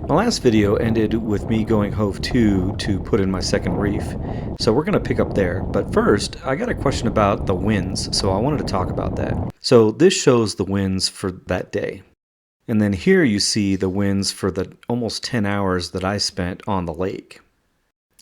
My last video ended with me going hove to put in my second reef, so we're going to pick up there. But first, I got a question about the winds, so I wanted to talk about that. So this shows the winds for that day. And then here you see the winds for the almost 10 hours that I spent on the lake.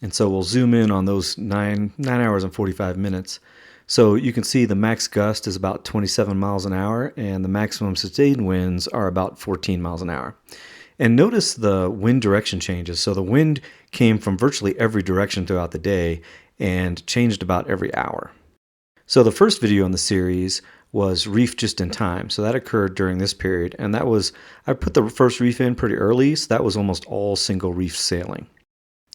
And so we'll zoom in on those 9 hours and 45 minutes. So you can see the max gust is about 27 miles an hour, and the maximum sustained winds are about 14 miles an hour. And notice the wind direction changes. So the wind came from virtually every direction throughout the day and changed about every hour. So the first video in the series was Reef Just in Time. So that occurred during this period. And that was, I put the first reef in pretty early, so that was almost all single reef sailing.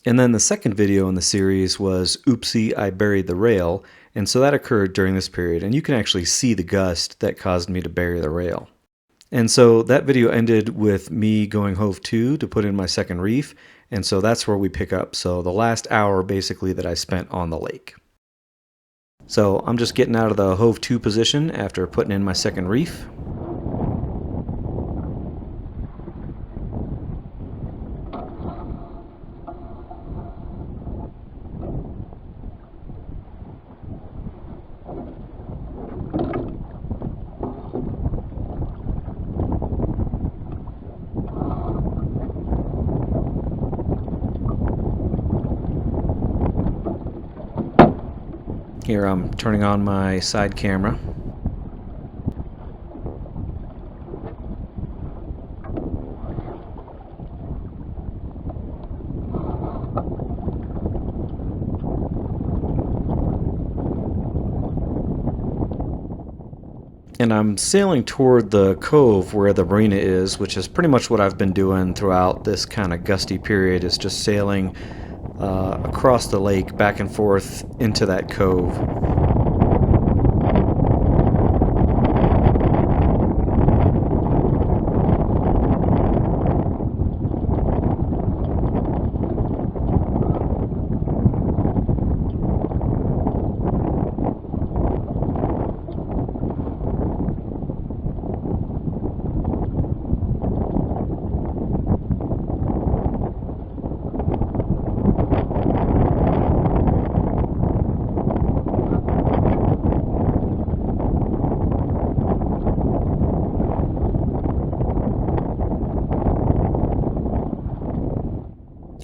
And then the second video in the series was Oopsie, I Buried the Rail. And so that occurred during this period. And you can actually see the gust that caused me to bury the rail. And so that video ended with me going hove to put in my second reef. And so that's where we pick up. So the last hour basically that I spent on the lake. So I'm just getting out of the hove to position after putting in my second reef. Here I'm turning on my side camera. And I'm sailing toward the cove where the marina is, which is pretty much what I've been doing throughout this kind of gusty period, is just sailing across the lake back and forth into that cove.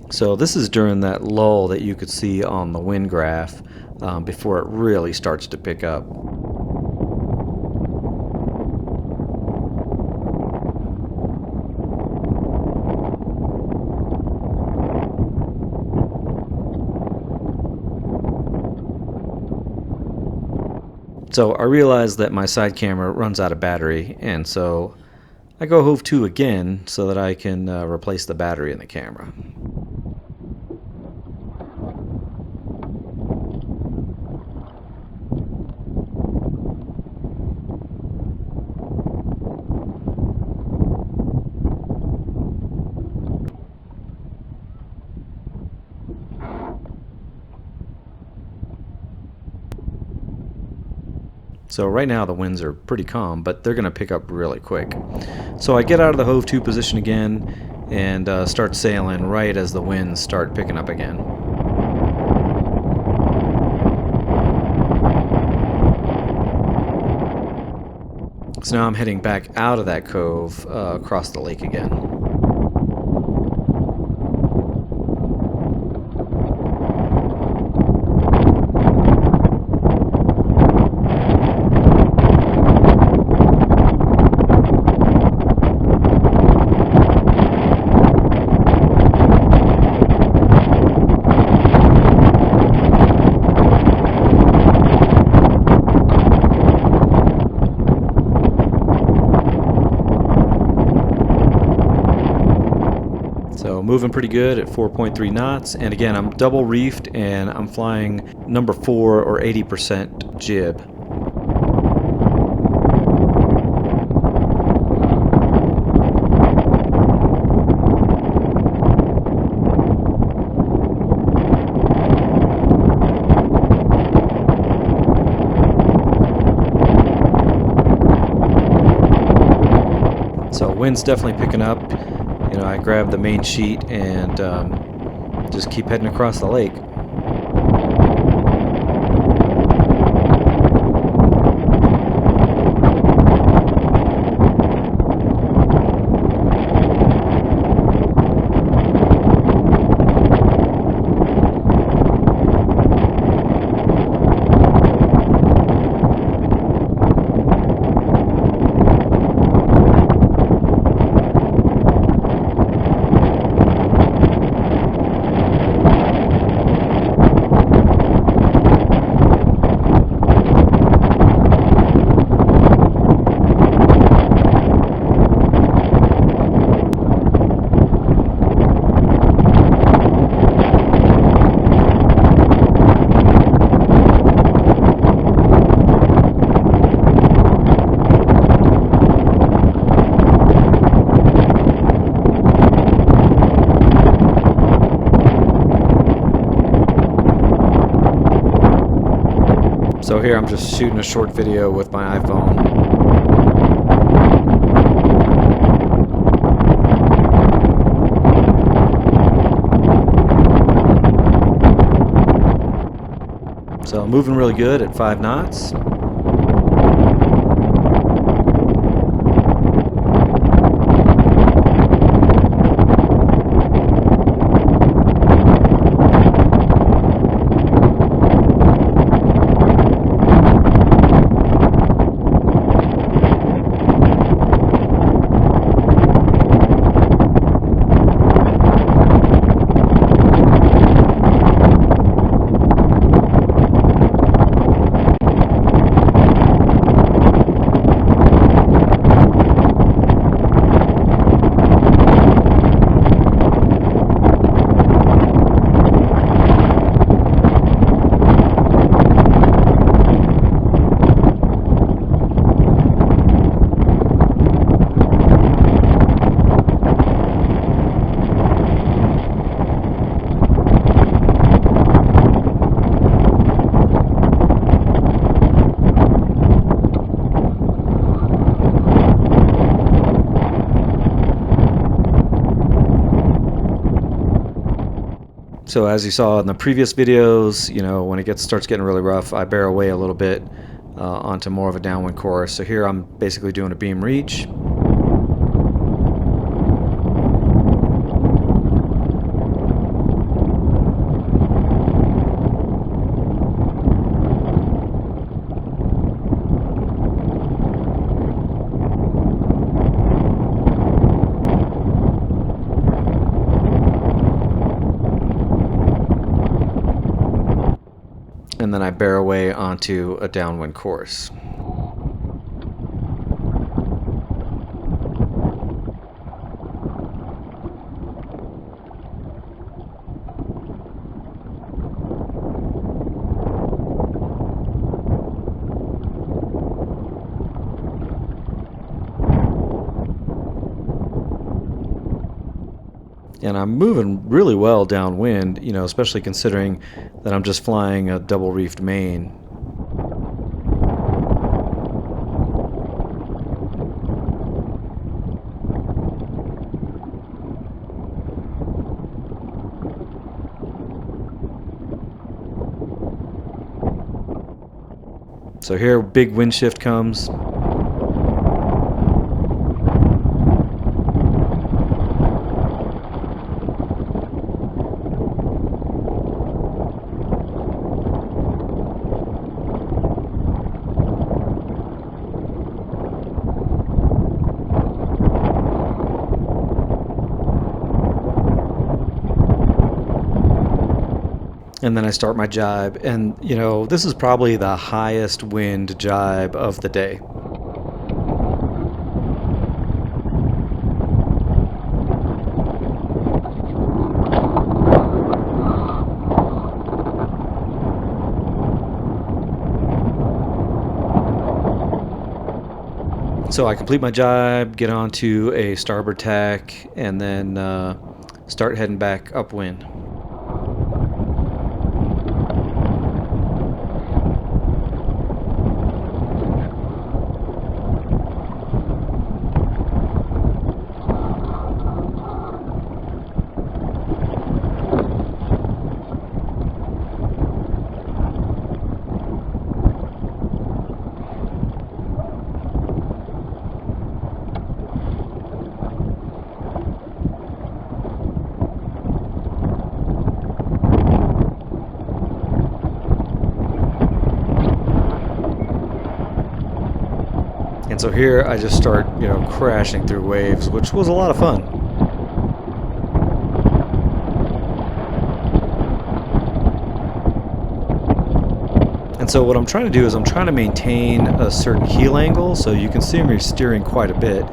So this is during that lull that you could see on the wind graph before it really starts to pick up. So I realized that my side camera runs out of battery, and so I go hove to again so that I can replace the battery in the camera. So right now the winds are pretty calm, but they're going to pick up really quick. So I get out of the hove to position again and start sailing right as the winds start picking up again. So now I'm heading back out of that cove across the lake again. So moving pretty good at 4.3 knots, and again I'm double reefed and I'm flying number 4 or 80% jib. So wind's definitely picking up. I grab the main sheet and just keep heading across the lake. So here I'm just shooting a short video with my iPhone. So I'm moving really good at 5 knots. So as you saw in the previous videos, when it starts getting really rough, I bear away a little bit onto more of a downwind course. So here I'm basically doing a beam reach. And then I bear away onto a downwind course. And I'm moving really well downwind, especially considering that I'm just flying a double reefed main. So here, big wind shift comes. And then I start my gybe, and this is probably the highest wind gybe of the day. So I complete my gybe, get onto a starboard tack, and then start heading back upwind. And so here I just start, crashing through waves, which was a lot of fun. And so what I'm trying to do is I'm trying to maintain a certain heel angle, so you can see me steering quite a bit,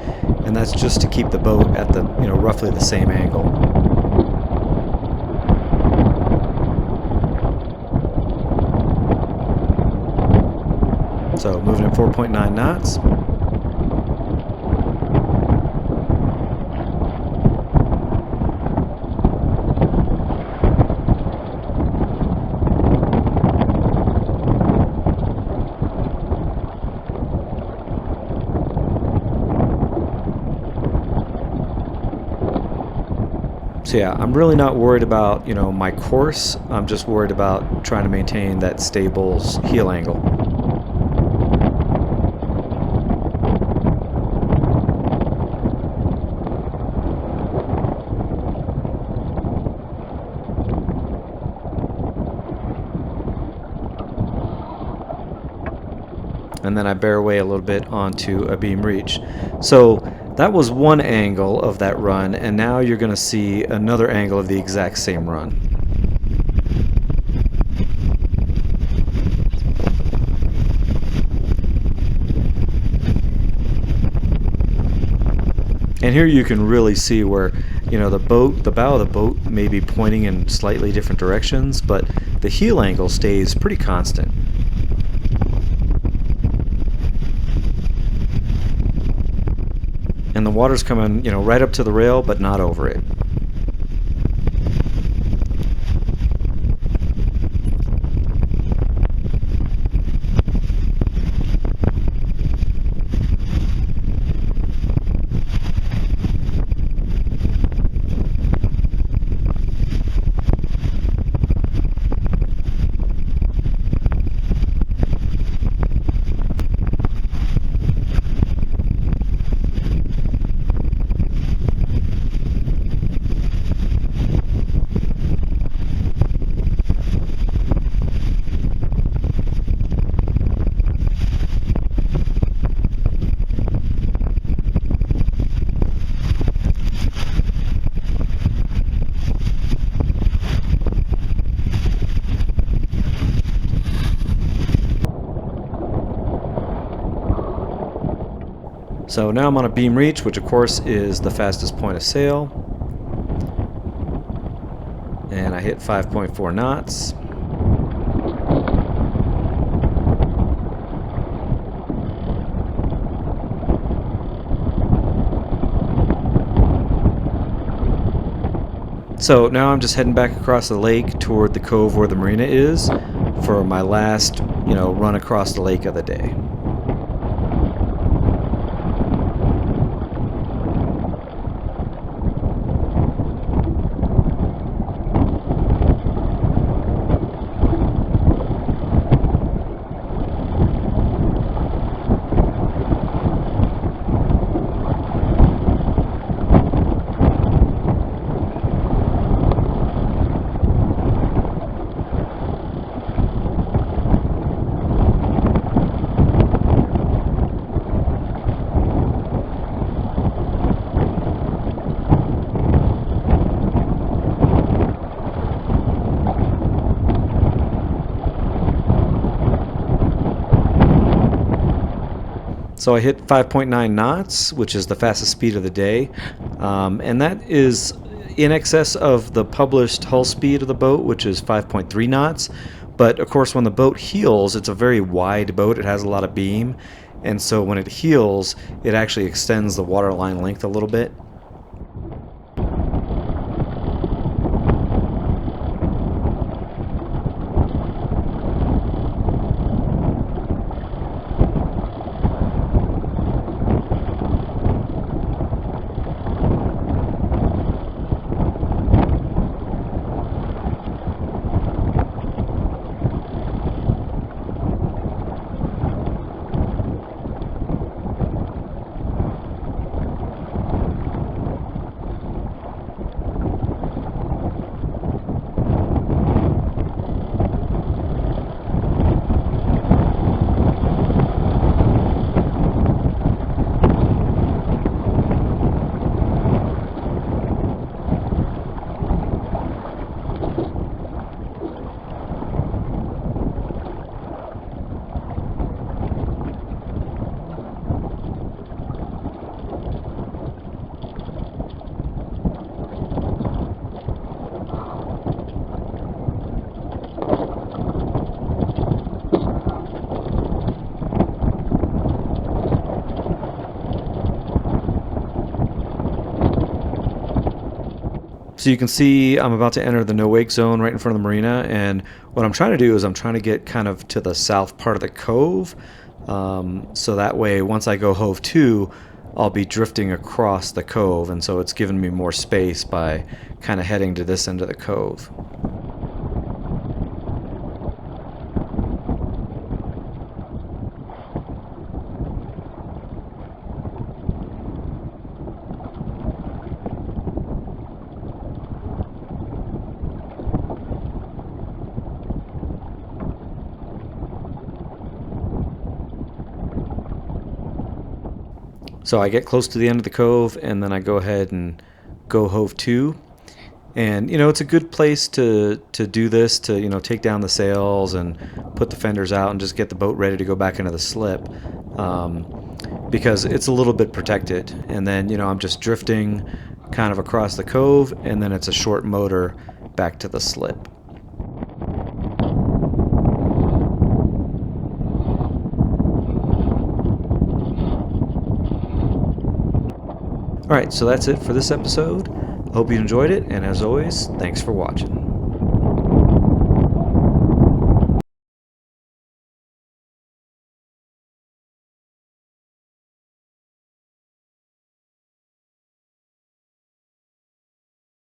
and that's just to keep the boat at the, roughly the same angle. So moving at 4.9 knots. So yeah, I'm really not worried about, my course. I'm just worried about trying to maintain that stable heel angle. And then I bear away a little bit onto a beam reach. So that was one angle of that run, and now you're going to see another angle of the exact same run. And here you can really see where, the bow of the boat may be pointing in slightly different directions, but the heel angle stays pretty constant. And the water's coming, right up to the rail, but not over it. So now I'm on a beam reach, which of course is the fastest point of sail. And I hit 5.4 knots. So now I'm just heading back across the lake toward the cove where the marina is for my last, run across the lake of the day. So I hit 5.9 knots, which is the fastest speed of the day, and that is in excess of the published hull speed of the boat, which is 5.3 knots. But of course, when the boat heels, it's a very wide boat. It has a lot of beam, and so when it heels, it actually extends the waterline length a little bit. So you can see I'm about to enter the no wake zone right in front of the marina, and what I'm trying to do is I'm trying to get kind of to the south part of the cove, so that way once I go hove 2, I'll be drifting across the cove, and so it's giving me more space by kind of heading to this end of the cove. So I get close to the end of the cove, and then I go ahead and go hove 2. And it's a good place to do this, to take down the sails and put the fenders out and just get the boat ready to go back into the slip, because it's a little bit protected. And then I'm just drifting kind of across the cove, and then it's a short motor back to the slip. All right, so that's it for this episode. I hope you enjoyed it, and as always, thanks for watching.